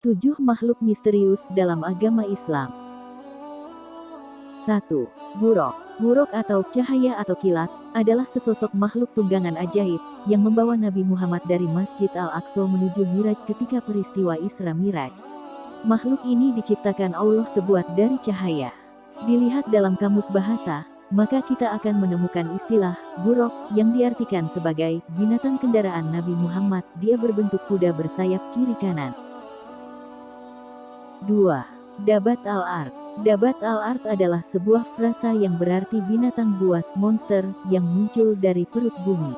7 makhluk misterius dalam agama Islam. 1. Buraq. Buraq atau cahaya atau kilat adalah sesosok makhluk tunggangan ajaib yang membawa Nabi Muhammad dari Masjid Al-Aqsa menuju Miraj ketika peristiwa Isra Miraj. Makhluk ini diciptakan Allah terbuat dari cahaya. Dilihat dalam kamus bahasa, maka kita akan menemukan istilah buraq yang diartikan sebagai binatang kendaraan Nabi Muhammad. Dia berbentuk kuda bersayap kiri kanan. 2. Dabat al-Ard. Dabat al-Ard adalah sebuah frasa yang berarti binatang buas monster yang muncul dari perut bumi.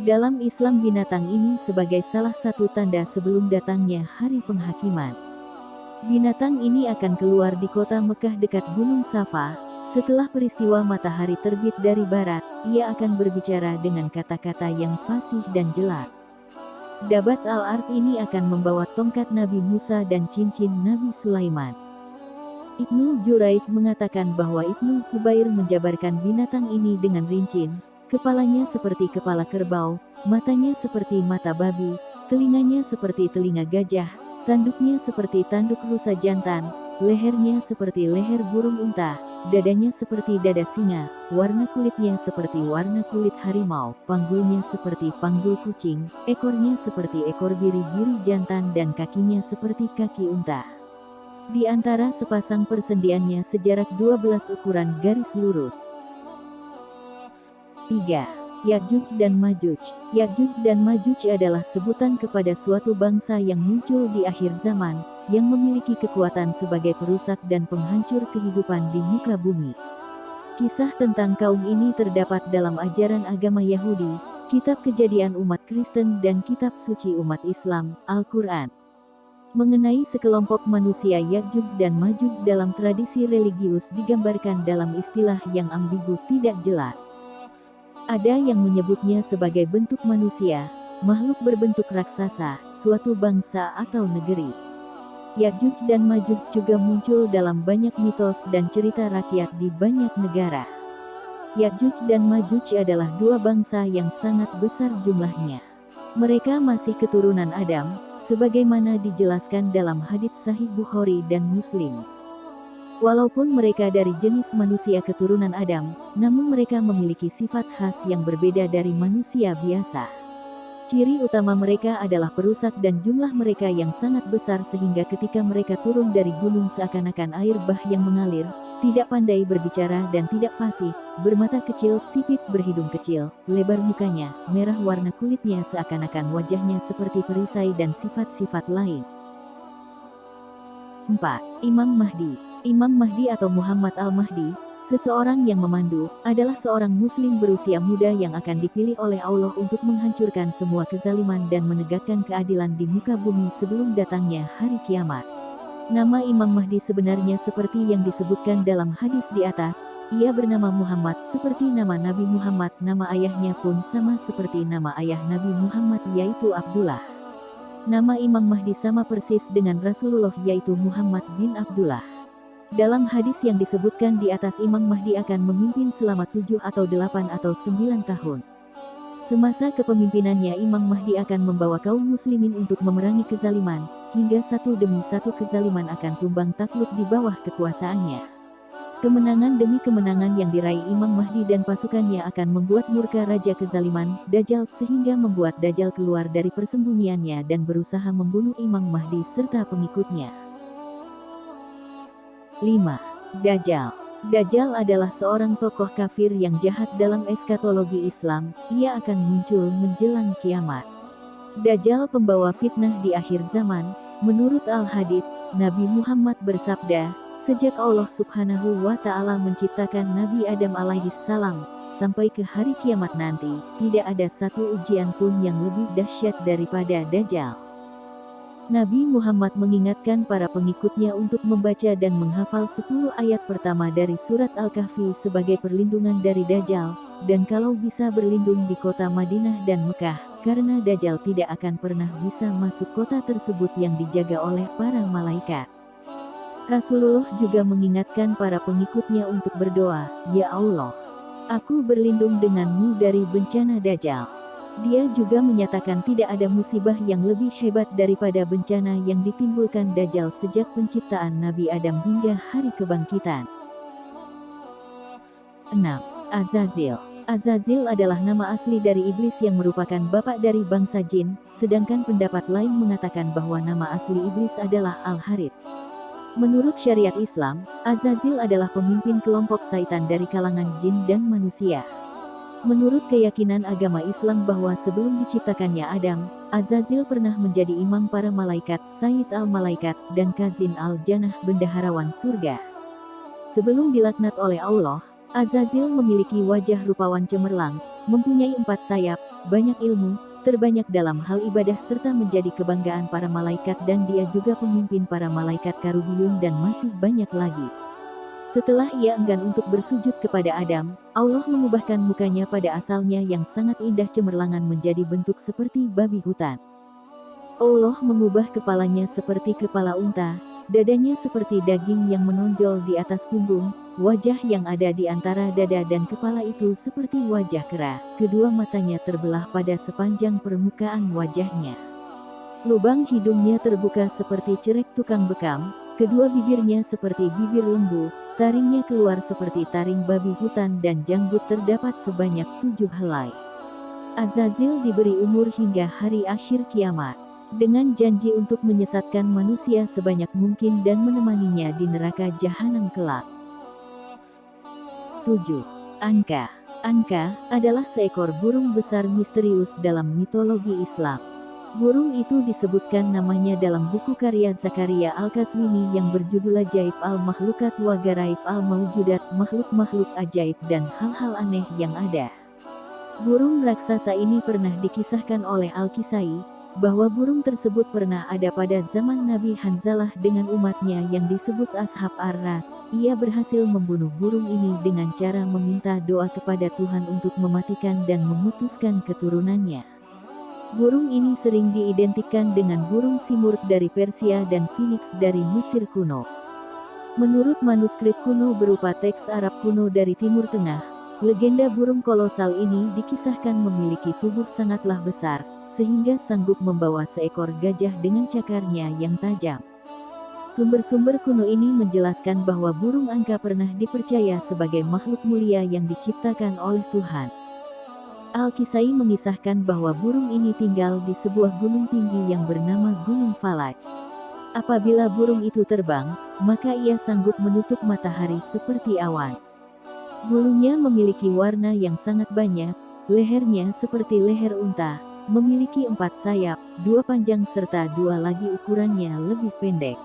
Dalam Islam binatang ini sebagai salah satu tanda sebelum datangnya hari penghakiman. Binatang ini akan keluar di kota Mekah dekat Gunung Safa. Setelah peristiwa matahari terbit dari barat, ia akan berbicara dengan kata-kata yang fasih dan jelas. Dabat al-Ard ini akan membawa tongkat Nabi Musa dan cincin Nabi Sulaiman. Ibnu Juraij mengatakan bahwa Ibnu Zubair menjabarkan binatang ini dengan rinci. Kepalanya seperti kepala kerbau, matanya seperti mata babi, telinganya seperti telinga gajah, tanduknya seperti tanduk rusa jantan, lehernya seperti leher burung unta, dadanya seperti dada singa, warna kulitnya seperti warna kulit harimau, panggulnya seperti panggul kucing, ekornya seperti ekor biri-biri jantan dan kakinya seperti kaki unta. Di antara sepasang persendiannya sejarak 12 ukuran garis lurus. 3. Ya'juj dan Ma'juj. Ya'juj dan Ma'juj adalah sebutan kepada suatu bangsa yang muncul di akhir zaman, yang memiliki kekuatan sebagai perusak dan penghancur kehidupan di muka bumi. Kisah tentang kaum ini terdapat dalam ajaran agama Yahudi, kitab Kejadian umat Kristen dan kitab suci umat Islam, Al-Quran. Mengenai sekelompok manusia Ya'juj dan Ma'juj dalam tradisi religius digambarkan dalam istilah yang ambigu tidak jelas. Ada yang menyebutnya sebagai bentuk manusia, makhluk berbentuk raksasa, suatu bangsa atau negeri. Ya'juj dan Ma'juj juga muncul dalam banyak mitos dan cerita rakyat di banyak negara. Ya'juj dan Ma'juj adalah dua bangsa yang sangat besar jumlahnya. Mereka masih keturunan Adam, sebagaimana dijelaskan dalam hadits Sahih Bukhari dan Muslim. Walaupun mereka dari jenis manusia keturunan Adam, namun mereka memiliki sifat khas yang berbeda dari manusia biasa. Ciri utama mereka adalah perusak dan jumlah mereka yang sangat besar sehingga ketika mereka turun dari gunung seakan-akan air bah yang mengalir, tidak pandai berbicara dan tidak fasih, bermata kecil, sipit, berhidung kecil, lebar mukanya, merah warna kulitnya seakan-akan wajahnya seperti perisai dan sifat-sifat lain. 4. Imam Mahdi. Imam Mahdi atau Muhammad Al-Mahdi, seseorang yang memandu, adalah seorang muslim berusia muda yang akan dipilih oleh Allah untuk menghancurkan semua kezaliman dan menegakkan keadilan di muka bumi sebelum datangnya hari kiamat. Nama Imam Mahdi sebenarnya seperti yang disebutkan dalam hadis di atas, ia bernama Muhammad seperti nama Nabi Muhammad, nama ayahnya pun sama seperti nama ayah Nabi Muhammad yaitu Abdullah. Nama Imam Mahdi sama persis dengan Rasulullah yaitu Muhammad bin Abdullah. Dalam hadis yang disebutkan di atas Imam Mahdi akan memimpin selama 7 atau 8 atau 9 tahun. Semasa kepemimpinannya Imam Mahdi akan membawa kaum muslimin untuk memerangi kezaliman, hingga satu demi satu kezaliman akan tumbang takluk di bawah kekuasaannya. Kemenangan demi kemenangan yang diraih Imam Mahdi dan pasukannya akan membuat murka raja kezaliman, Dajjal, sehingga membuat Dajjal keluar dari persembunyiannya dan berusaha membunuh Imam Mahdi serta pengikutnya. 5. Dajjal. Dajjal adalah seorang tokoh kafir yang jahat dalam eskatologi Islam, ia akan muncul menjelang kiamat. Dajjal pembawa fitnah di akhir zaman, menurut Al-Hadits, Nabi Muhammad bersabda, sejak Allah Subhanahu wa Ta'ala menciptakan Nabi Adam alaihissalam, sampai ke hari kiamat nanti, tidak ada satu ujian pun yang lebih dahsyat daripada Dajjal. Nabi Muhammad mengingatkan para pengikutnya untuk membaca dan menghafal 10 ayat pertama dari surat Al-Kahfi sebagai perlindungan dari Dajjal, dan kalau bisa berlindung di kota Madinah dan Mekah, karena Dajjal tidak akan pernah bisa masuk kota tersebut yang dijaga oleh para malaikat. Rasulullah juga mengingatkan para pengikutnya untuk berdoa, "Ya Allah, aku berlindung denganmu dari bencana Dajjal." Dia juga menyatakan tidak ada musibah yang lebih hebat daripada bencana yang ditimbulkan Dajjal sejak penciptaan Nabi Adam hingga hari kebangkitan. 6. Azazil. Azazil adalah nama asli dari iblis yang merupakan bapak dari bangsa jin, sedangkan pendapat lain mengatakan bahwa nama asli iblis adalah Al-Harits. Menurut syariat Islam, Azazil adalah pemimpin kelompok syaitan dari kalangan jin dan manusia. Menurut keyakinan agama Islam bahwa sebelum diciptakannya Adam, Azazil pernah menjadi imam para malaikat, Sayyid al-Malaikat, dan Kazin al-Jannah bendaharawan surga. Sebelum dilaknat oleh Allah, Azazil memiliki wajah rupawan cemerlang, mempunyai 4 sayap, banyak ilmu, terbanyak dalam hal ibadah serta menjadi kebanggaan para malaikat dan dia juga pemimpin para malaikat karubiyun dan masih banyak lagi. Setelah ia enggan untuk bersujud kepada Adam, Allah mengubahkan mukanya pada asalnya yang sangat indah cemerlangan menjadi bentuk seperti babi hutan. Allah mengubah kepalanya seperti kepala unta, dadanya seperti daging yang menonjol di atas punggung, wajah yang ada di antara dada dan kepala itu seperti wajah kera, kedua matanya terbelah pada sepanjang permukaan wajahnya. Lubang hidungnya terbuka seperti cerek tukang bekam, kedua bibirnya seperti bibir lembu, taringnya keluar seperti taring babi hutan dan janggut terdapat sebanyak 7 helai. Azazil diberi umur hingga hari akhir kiamat, dengan janji untuk menyesatkan manusia sebanyak mungkin dan menemaninya di neraka jahanam kelak. 7. Anka. Anka adalah seekor burung besar misterius dalam mitologi Islam. Burung itu disebutkan namanya dalam buku karya Zakaria Al-Kaswini yang berjudul Ajaib Al-Makhlukat wa Garaib Al-Mawjudat, makhluk-makhluk ajaib dan hal-hal aneh yang ada. Burung raksasa ini pernah dikisahkan oleh Al-Kisai, bahwa burung tersebut pernah ada pada zaman Nabi Hanzalah dengan umatnya yang disebut Ashab Ar-Ras. Ia berhasil membunuh burung ini dengan cara meminta doa kepada Tuhan untuk mematikan dan memutuskan keturunannya. Burung ini sering diidentikan dengan burung Simurg dari Persia dan Phoenix dari Mesir kuno. Menurut manuskrip kuno berupa teks Arab kuno dari Timur Tengah, legenda burung kolosal ini dikisahkan memiliki tubuh sangatlah besar, sehingga sanggup membawa seekor gajah dengan cakarnya yang tajam. Sumber-sumber kuno ini menjelaskan bahwa burung angka pernah dipercaya sebagai makhluk mulia yang diciptakan oleh Tuhan. Al-Kisai mengisahkan bahwa burung ini tinggal di sebuah gunung tinggi yang bernama Gunung Falaj. Apabila burung itu terbang, maka ia sanggup menutup matahari seperti awan. Bulunya memiliki warna yang sangat banyak, lehernya seperti leher unta, memiliki 4 sayap, 2 panjang serta 2 lagi ukurannya lebih pendek.